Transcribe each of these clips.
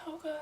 so good.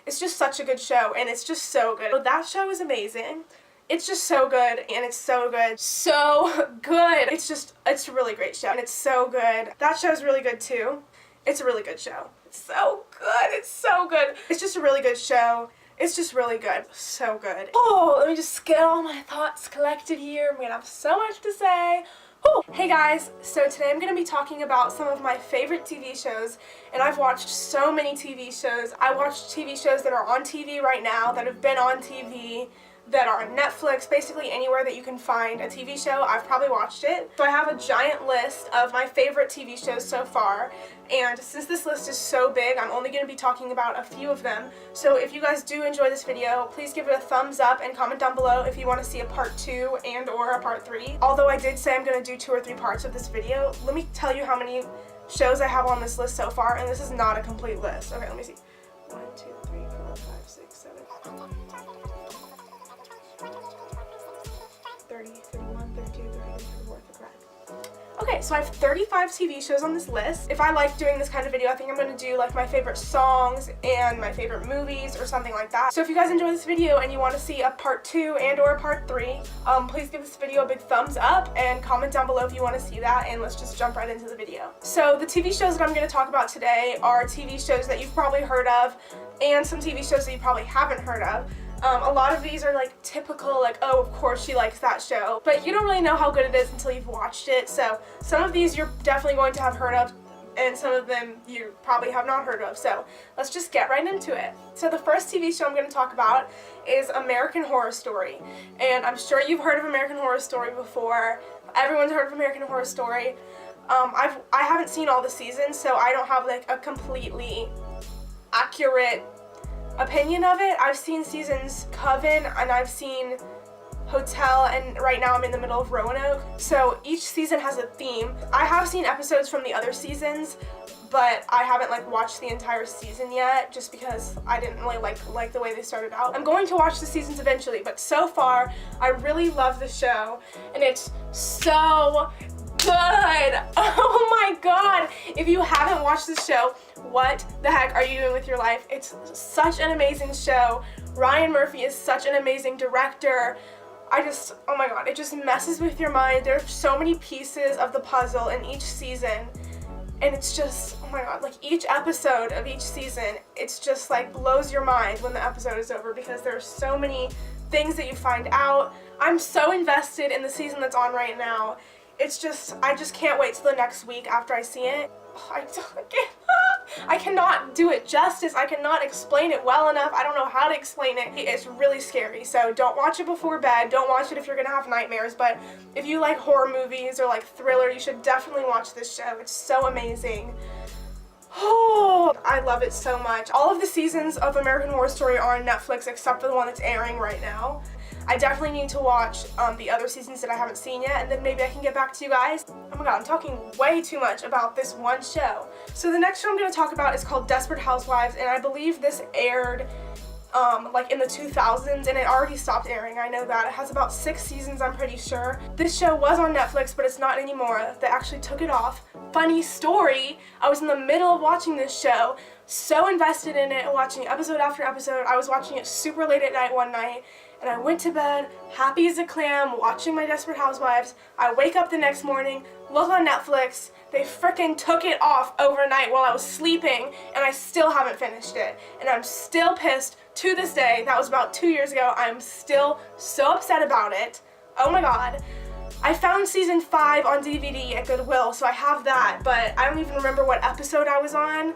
It's just such a good show, and it's just so good. That show is amazing. It's just so good, and it's so good. So good. It's a really great show, and it's so good. That show is really good too. It's a really good show. It's so good. It's so good. It's just a really good show. It's just really good. So good. Oh, let me just get all my thoughts collected here. I'm gonna have so much to say. Whew. Hey guys, so today I'm going to be talking about some of my favorite TV shows, and I've watched so many TV shows. I watched TV shows that are on TV right now, that have been on TV, that are on Netflix, basically anywhere that you can find a TV show, I've probably watched it. So I have a giant list of my favorite TV shows so far, and since this list is so big, I'm only going to be talking about a few of them. So if you guys do enjoy this video, please give it a thumbs up and comment down below if you want to see a part 2 and or a part 3. Although I did say I'm going to do 2 or 3 parts of this video, let me tell you how many shows I have on this list so far, and this is not a complete list. Okay, let me see. 1, 2, 3, 4, 5, 6, 7, 30, 31, 32, 33, 34, 35. Okay, so I have 35 TV shows on this list. If I like doing this kind of video, I think I'm going to do like my favorite songs and my favorite movies or something like that. So if you guys enjoy this video and you want to see a part 2 and or a part 3, please give this video a big thumbs up and comment down below if you want to see that, and let's just jump right into the video. So the TV shows that I'm going to talk about today are TV shows that you've probably heard of and some TV shows that you probably haven't heard of. A lot of these are like typical, like, oh, of course she likes that show, but you don't really know how good it is until you've watched it. So some of these you're definitely going to have heard of, and some of them you probably have not heard of. So let's just get right into it. So the first TV show I'm going to talk about is American Horror Story, and I'm sure you've heard of American Horror Story before. Everyone's heard of American Horror Story. I haven't seen all the seasons, so I don't have like a completely accurate opinion of it. I've seen seasons Coven, and I've seen Hotel, and right now I'm in the middle of Roanoke. So each season has a theme. I have seen episodes from the other seasons, but I haven't like watched the entire season yet, just because I didn't really like the way they started out. I'm going to watch the seasons eventually, but so far I really love the show, and it's so good. Oh my god. If you haven't watched this show, what the heck are you doing with your life? It's such an amazing show. Ryan Murphy is such an amazing director. Oh my god, it just messes with your mind. There's so many pieces of the puzzle in each season, and it's just, oh my god, like each episode of each season, it's just like blows your mind when the episode is over, because there's so many things that you find out. I'm so invested in the season that's on right now. It's just, I just can't wait till the next week after I see it. I cannot do it justice. I cannot explain it well enough. I don't know how to explain it. It's really scary, so don't watch it before bed. Don't watch it if you're gonna have nightmares, but if you like horror movies or like thriller, you should definitely watch this show. It's so amazing. Oh, I love it so much. All of the seasons of American Horror Story are on Netflix except for the one that's airing right now. I definitely need to watch the other seasons that I haven't seen yet, and then maybe I can get back to you guys. Oh my god, I'm talking way too much about this one show. So the next show I'm going to talk about is called Desperate Housewives, and I believe this aired like in the 2000s, and it already stopped airing. I know that. It has about 6 seasons, I'm pretty sure. This show was on Netflix, but it's not anymore. They actually took it off. Funny story, I was in the middle of watching this show, so invested in it, watching episode after episode. I was watching it super late at night one night, and I went to bed, happy as a clam, watching my Desperate Housewives. I wake up the next morning, look on Netflix, they frickin' took it off overnight while I was sleeping, and I still haven't finished it. And I'm still pissed to this day. That was about 2 years ago. I'm still so upset about it. Oh my god. I found season 5 on DVD at Goodwill, so I have that, but I don't even remember what episode I was on.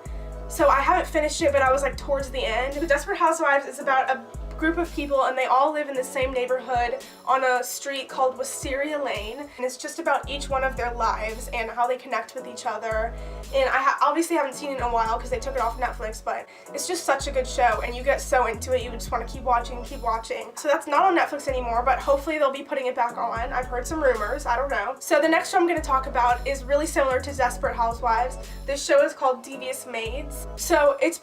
So I haven't finished it, but I was like towards the end. The Desperate Housewives is about a group of people, and they all live in the same neighborhood on a street called Wisteria Lane, and it's just about each one of their lives and how they connect with each other. And I obviously haven't seen it in a while because they took it off Netflix, but it's just such a good show, and you get so into it, you just want to keep watching. So that's not on Netflix anymore, but hopefully they'll be putting it back on. I've heard some rumors, I don't know. So the next show I'm going to talk about is really similar to Desperate Housewives. This show is called Devious Maids. So it's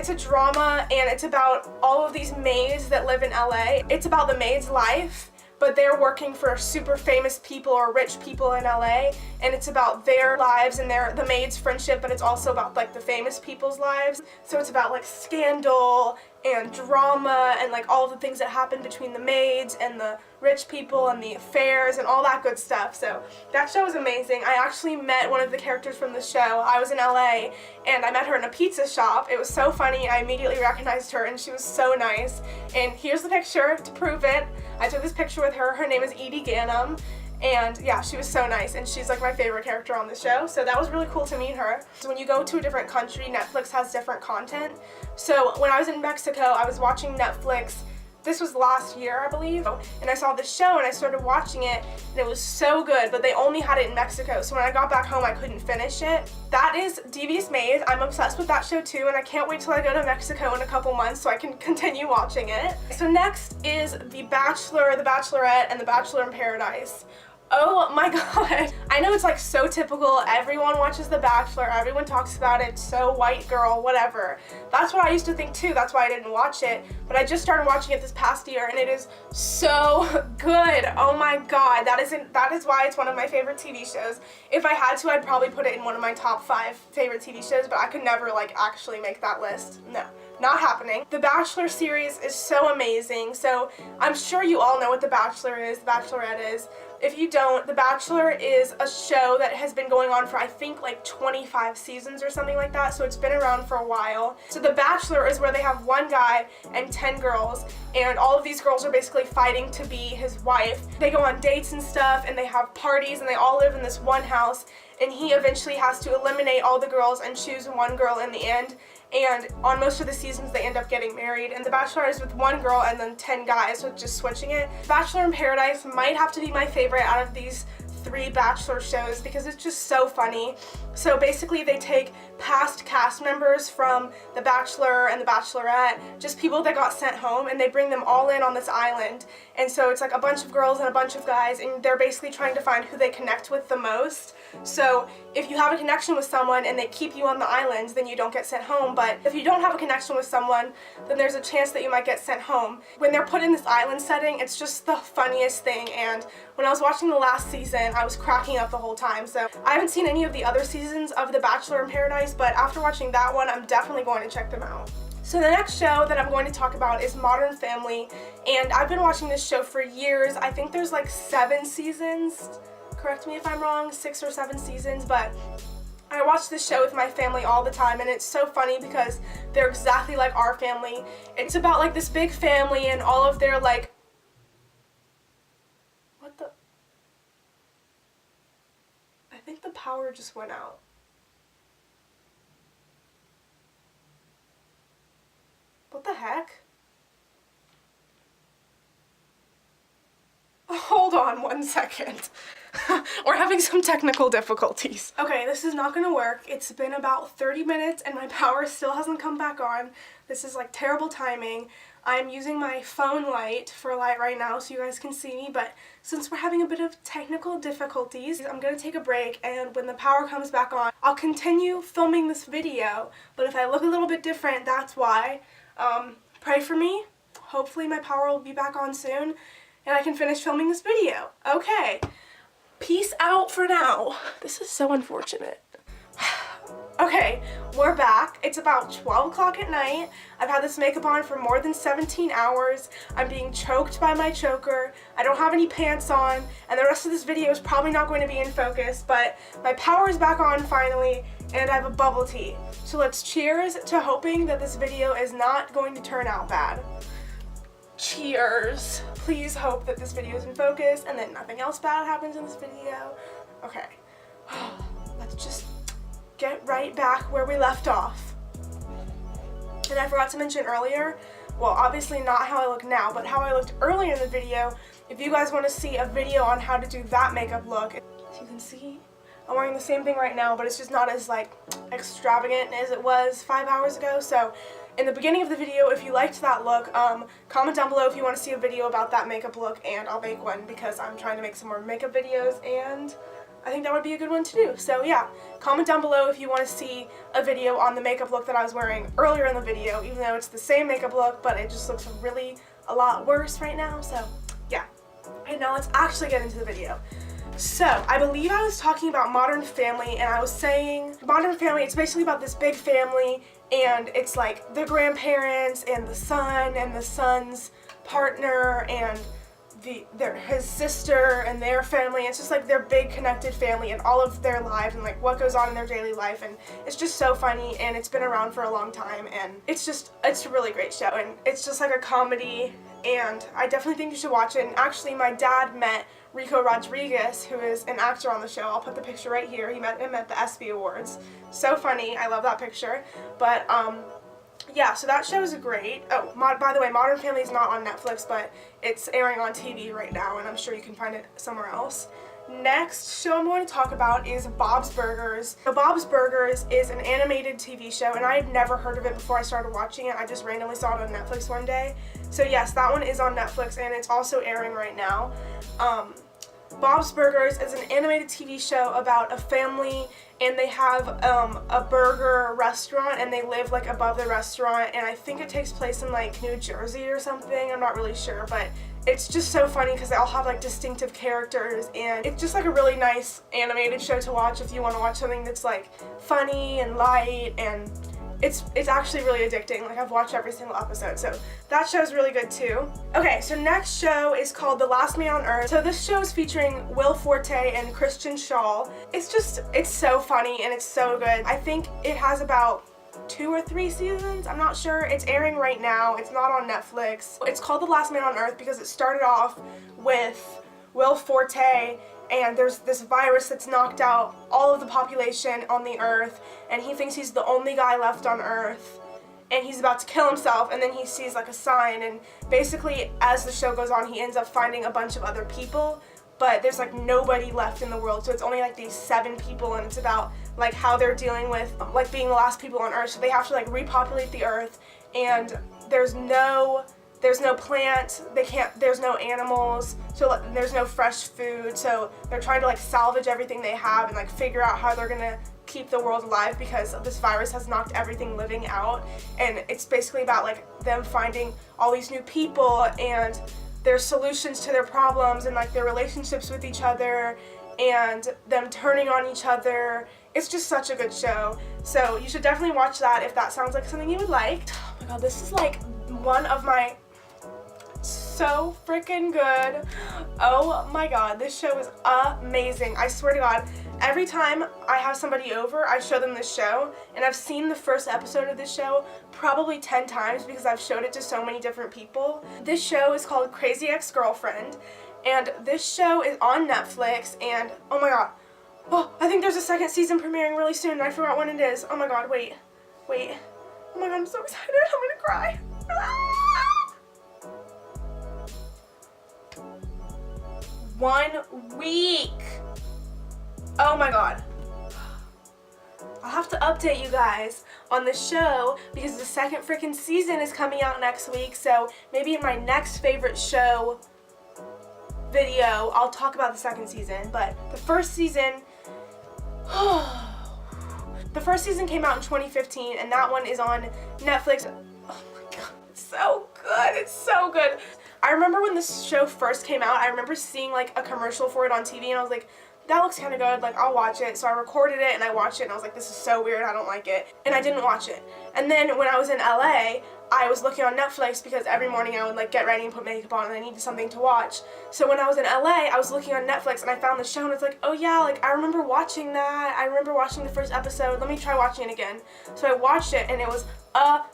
a drama, and it's about all of these maids that live in LA. It's about the maid's life, but they're working for super famous people or rich people in LA, and it's about their lives and the maids' friendship, but it's also about like the famous people's lives. So it's about like scandal and drama and like all the things that happen between the maids and the rich people and the affairs and all that good stuff. So that show was amazing. I actually met one of the characters from the show. I was in LA and I met her in a pizza shop. It was so funny. I immediately recognized her and she was so nice. And here's the picture to prove it. I took this picture with her. Her name is Edie Gannum. And yeah, she was so nice, and she's like my favorite character on the show, so that was really cool to meet her. So when you go to a different country, Netflix has different content. So when I was in Mexico, I was watching Netflix. This was last year, I believe, and I saw this show and I started watching it, and it was so good, but they only had it in Mexico, so when I got back home I couldn't finish it. That is Devious Maids. I'm obsessed with that show too, and I can't wait till I go to Mexico in a couple months so I can continue watching it. So next is The Bachelor, The Bachelorette, and The Bachelor in Paradise. Oh my god. I know it's like so typical. Everyone watches The Bachelor. Everyone talks about it. So white girl, whatever. That's what I used to think too. That's why I didn't watch it. But I just started watching it this past year and it is so good. Oh my god. That is why it's one of my favorite TV shows. If I had to, I'd probably put it in one of my top 5 favorite TV shows, but I could never like actually make that list. No. Not happening. The Bachelor series is so amazing. So I'm sure you all know what The Bachelor is, The Bachelorette is. If you don't, The Bachelor is a show that has been going on for I think like 25 seasons or something like that, so it's been around for a while. So The Bachelor is where they have one guy and 10 girls, and all of these girls are basically fighting to be his wife. They go on dates and stuff, and they have parties, and they all live in this one house, and he eventually has to eliminate all the girls and choose one girl in the end. And on most of the seasons they end up getting married, and The Bachelor is with one girl and then 10 guys, so just switching it. Bachelor in Paradise might have to be my favorite out of these 3 Bachelor shows because it's just so funny. So basically they take past cast members from The Bachelor and The Bachelorette, just people that got sent home, and they bring them all in on this island. And so it's like a bunch of girls and a bunch of guys, and they're basically trying to find who they connect with the most. So if you have a connection with someone and they keep you on the island, then you don't get sent home. But if you don't have a connection with someone, then there's a chance that you might get sent home. When they're put in this island setting, it's just the funniest thing. And when I was watching the last season, I was cracking up the whole time. So I haven't seen any of the other seasons of The Bachelor in Paradise, but after watching that one, I'm definitely going to check them out. So the next show that I'm going to talk about is Modern Family, and I've been watching this show for years. I think there's like 7 seasons. Correct me if I'm wrong, 6 or 7 seasons, but I watch this show with my family all the time, and it's so funny because they're exactly like our family. It's about like this big family and all of their like, what the, I think the power just went out. What the heck? Hold on 1 second. We're having some technical difficulties. Okay, this is not gonna work. It's been about 30 minutes and my power still hasn't come back on. This is like terrible timing. I'm using my phone light for light right now so you guys can see me, but since we're having a bit of technical difficulties, I'm gonna take a break, and when the power comes back on, I'll continue filming this video, but if I look a little bit different, that's why. Pray for me. Hopefully my power will be back on soon and I can finish filming this video. Okay. Peace out for now. This is so unfortunate. Okay, we're back. It's about 12 o'clock at night. I've had this makeup on for more than 17 hours. I'm being choked by my choker. I don't have any pants on, and the rest of this video is probably not going to be in focus, but my power is back on finally, and I have a bubble tea. So let's cheers to hoping that this video is not going to turn out bad. Cheers. Please hope that this video is in focus and that nothing else bad happens in this video. Okay, let's just get right back where we left off. And I forgot to mention earlier, well, obviously not how I look now, but how I looked earlier in the video. If you guys want to see a video on how to do that makeup look, as you can see, I'm wearing the same thing right now, but it's just not as like extravagant as it was 5 hours ago. So in the beginning of the video, if you liked that look, comment down below if you want to see a video about that makeup look, and I'll make one because I'm trying to make some more makeup videos, and I think that would be a good one to do. So yeah, comment down below if you want to see a video on the makeup look that I was wearing earlier in the video, even though it's the same makeup look, but it just looks really a lot worse right now. So yeah, I Okay, now let's actually get into the video. So, I believe I was talking about Modern Family, and I was saying Modern Family, it's basically about this big family, and it's like the grandparents and the son and the son's partner and his sister and their family. It's just like their big connected family and all of their lives and like what goes on in their daily life, and it's just so funny, and it's been around for a long time, and it's a really great show, and it's just like a comedy, and I definitely think you should watch it. And actually my dad met Rico Rodriguez, who is an actor on the show. I'll put the picture right here. He met him at the ESPY Awards. So funny. I love that picture. But yeah, so that show is great. Oh, by the way, Modern Family is not on Netflix, but it's airing on TV right now, and I'm sure you can find it somewhere else. Next show I'm going to talk about is Bob's Burgers. So Bob's Burgers is an animated TV show, and I had never heard of it before I started watching it. I just randomly saw it on Netflix one day. So yes, that one is on Netflix, and it's also airing right now. Bob's Burgers is an animated TV show about a family, and they have a burger restaurant, and they live like above the restaurant, and I think it takes place in like New Jersey or something. I'm not really sure, but it's just so funny because they all have like distinctive characters, and it's just like a really nice animated show to watch if you want to watch something that's like funny and light, and it's actually really addicting. Like, I've watched every single episode, so that show's really good too. Okay, so next show is called The Last Man on Earth. So this show is featuring Will Forte and Christian Shaw. It's so funny and it's so good. I think it has about 2 or 3 seasons, I'm not sure. It's airing right now. It's not on Netflix. It's called The Last Man on Earth because it started off with Will Forte, and there's this virus that's knocked out all of the population on the earth, and he thinks he's the only guy left on earth, and he's about to kill himself, and then he sees like a sign, and basically as the show goes on he ends up finding a bunch of other people, but there's like nobody left in the world, so it's only like these 7 people, and it's about like how they're dealing with like being the last people on earth. So they have to like repopulate the earth, and there's no plants, there's no animals, so there's no fresh food, so they're trying to like salvage everything they have and like figure out how they're gonna keep the world alive because this virus has knocked everything living out. And it's basically about like them finding all these new people and their solutions to their problems and like their relationships with each other and them turning on each other. It's just such a good show, so you should definitely watch that if that sounds like something you would like. Oh my god, this is like one of my so freaking good. Oh my god, this show is amazing. I swear to god, every time I have somebody over, I show them this show, and I've seen the first episode of this show probably 10 times because I've showed it to so many different people. This show is called Crazy Ex-Girlfriend, and this show is on Netflix, and oh my god, oh, I think there's a 2nd season premiering really soon, and I forgot when it is. Oh my god, wait. Oh my god, I'm so excited, I'm gonna cry. 1 week. Oh my god. I'll have to update you guys on the show because the 2nd freaking season is coming out next week, so maybe in my next favorite show video I'll talk about the 2nd season. But the 1st season, the 1st season came out in 2015, and that one is on Netflix. Oh my god, it's so good, it's so good. I remember when this show first came out, I remember seeing like a commercial for it on TV, and I was like, that looks kind of good, like I'll watch it. So I recorded it and I watched it, and I was like, this is so weird, I don't like it. And I didn't watch it. And then when I was in LA, I was looking on Netflix because every morning I would like get ready and put makeup on and I needed something to watch. So when I was in LA, I was looking on Netflix and I found the show, and it's like, oh yeah, like I remember watching that. I remember watching the first episode. Let me try watching it again. So I watched it, and it was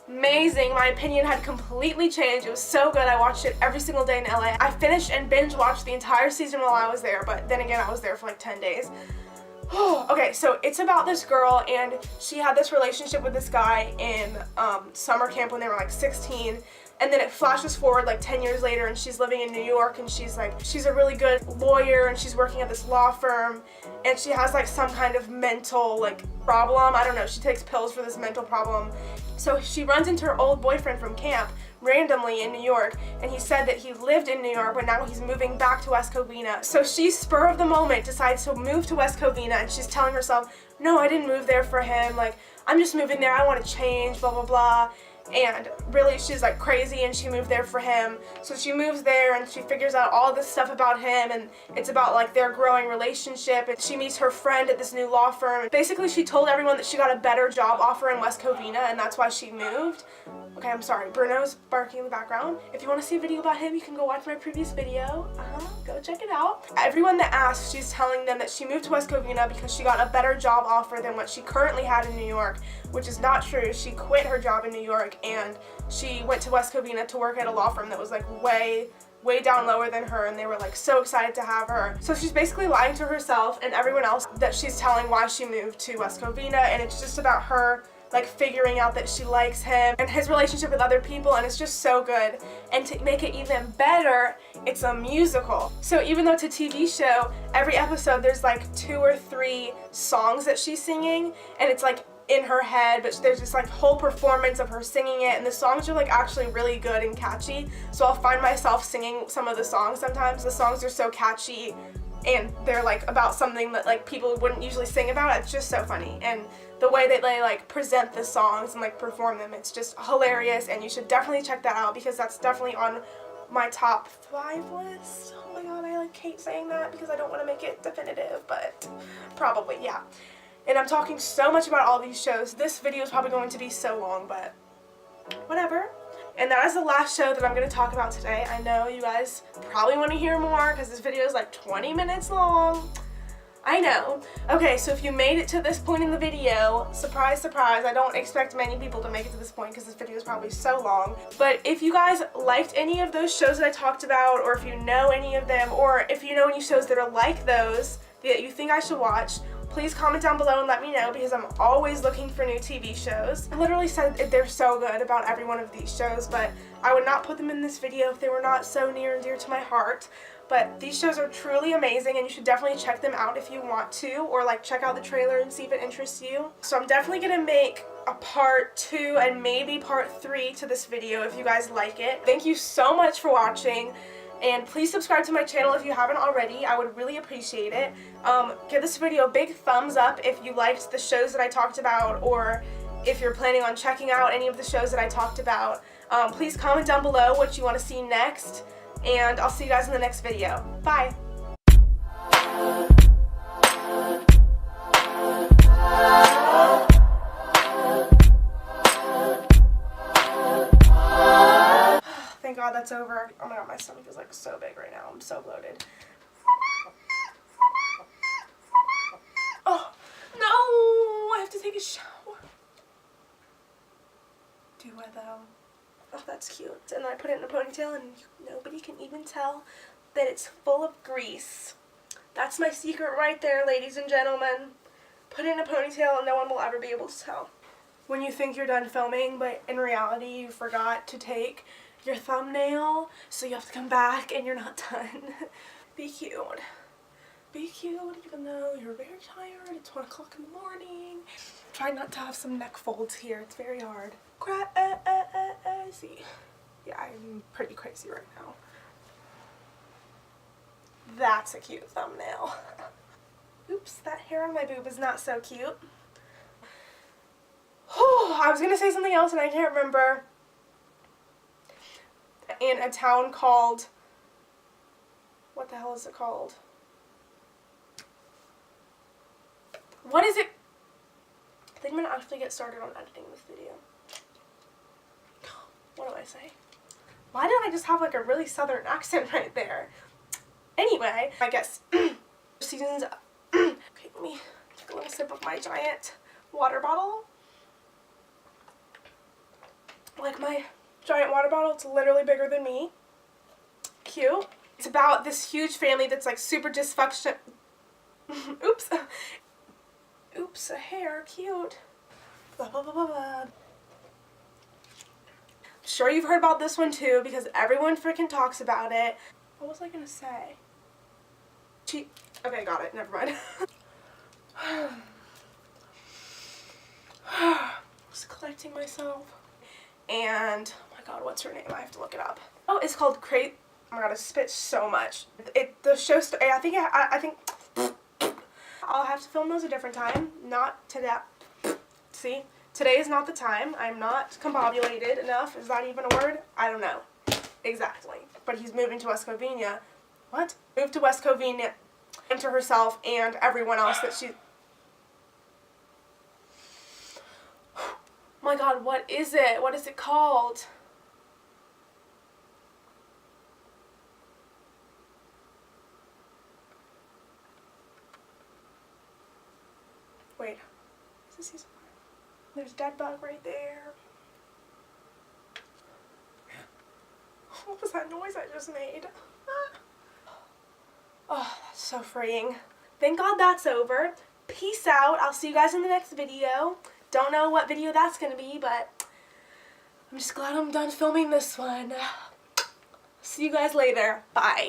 amazing. My opinion had completely changed. It was so good. I watched it every single day in LA. I finished and binge watched the entire season while I was there, but then again I was there for like 10 days. Okay, so it's about this girl, and she had this relationship with this guy in summer camp when they were like 16, and then it flashes forward like 10 years later, and she's living in New York, and she's a really good lawyer, and she's working at this law firm, and she has like some kind of mental like problem. I don't know, she takes pills for this mental problem. So she runs into her old boyfriend from camp randomly in New York, and he said that he lived in New York, but now he's moving back to West Covina. So she, spur of the moment, decides to move to West Covina, and she's telling herself, no, I didn't move there for him, like, I'm just moving there, I want to change, blah, blah, blah. and really she's like crazy and she moved there for him. So she moves there and she figures out all this stuff about him, and it's about like their growing relationship, and she meets her friend at this new law firm. Basically she told everyone that she got a better job offer in West Covina and that's why she moved. Okay, I'm sorry, Bruno's barking in the background. If you want to see a video about him, you can go watch my previous video. Go check it out. Everyone that asks, she's telling them that she moved to West Covina because she got a better job offer than what she currently had in New York, which is not true. She quit her job in New York and she went to West Covina to work at a law firm that was like way down lower than her, and they were like so excited to have her. So she's basically lying to herself and everyone else that she's telling why she moved to West Covina, and it's just about her like figuring out that she likes him and his relationship with other people, and it's just so good. And to make it even better, it's a musical. So even though it's a TV show, every episode there's like 2 or 3 songs that she's singing, and it's like in her head, but there's this like whole performance of her singing it, and the songs are like actually really good and catchy. So I'll find myself singing some of the songs sometimes. The songs are so catchy and they're like about something that like people wouldn't usually sing about. It's just so funny, and the way that they like present the songs and like perform them, it's just hilarious, and you should definitely check that out because that's definitely on my top 5 list. Oh my god, I like hate saying that because I don't want to make it definitive, but probably, yeah. And I'm talking so much about all these shows. This video is probably going to be so long, but whatever. And that is the last show that I'm going to talk about today. I know you guys probably want to hear more because this video is like 20 minutes long. I know. Okay, so if you made it to this point in the video, surprise, surprise, I don't expect many people to make it to this point because this video is probably so long. But if you guys liked any of those shows that I talked about, or if you know any of them, or if you know any shows that are like those that you think I should watch, please comment down below and let me know because I'm always looking for new TV shows. I literally said they're so good about every one of these shows, but I would not put them in this video if they were not so near and dear to my heart. But these shows are truly amazing and you should definitely check them out if you want to, or like check out the trailer and see if it interests you. So I'm definitely going to make a part 2 and maybe part 3 to this video if you guys like it. Thank you so much for watching. And please subscribe to my channel if you haven't already. I would really appreciate it. Give this video a big thumbs up if you liked the shows that I talked about, or if you're planning on checking out any of the shows that I talked about. Please comment down below what you want to see next, and I'll see you guys in the next video. Bye! Thank God that's over. Oh my god, my stomach is like so big right now. I'm so bloated. Oh, no! I have to take a shower. Do I though? Oh, that's cute. And then I put it in a ponytail and nobody can even tell that it's full of grease. That's my secret right there, ladies and gentlemen. Put it in a ponytail and no one will ever be able to tell. When you think you're done filming, but in reality you forgot to take your thumbnail, so you have to come back and you're not done. Be cute. Be cute even though you're very tired. It's 1 o'clock in the morning. Try not to have some neck folds here. It's very hard. Crazy. Yeah, I'm pretty crazy right now. That's a cute thumbnail. Oops, that hair on my boob is not so cute. I was gonna say something else and I can't remember. In a town called, what the hell is it called? What is it? I think I'm gonna actually get started on editing this video. What do I say? Why did I just have like a really southern accent right there? Anyway, I guess seasons up. Okay, let me take a little sip of my giant water bottle. Like my giant water bottle, it's literally bigger than me. Cute. It's about this huge family that's like super dysfunction. Oops. Oops, a hair. Cute. Blah, blah, blah, blah, blah. Sure you've heard about this one too because everyone freaking talks about it. What was I gonna say? Okay, got it. Never mind. Just collecting myself. And oh my god, what's her name? I have to look it up. Oh, it's called Oh my god, I spit so much. The show. I think I'll have to film those a different time. Not today. See, Today is not the time. I'm not combobulated enough. Is that even a word? I don't know. Exactly. But he's moving to West Covina. What? Moved to West Covina to herself and everyone else that she... My God, what is it? What is it called? Wait. Is this season 5? There's dead bug right there. What was that noise I just made? Oh, that's so freeing. Thank God that's over. Peace out. I'll see you guys in the next video. Don't know what video that's going to be, but I'm just glad I'm done filming this one. See you guys later. Bye.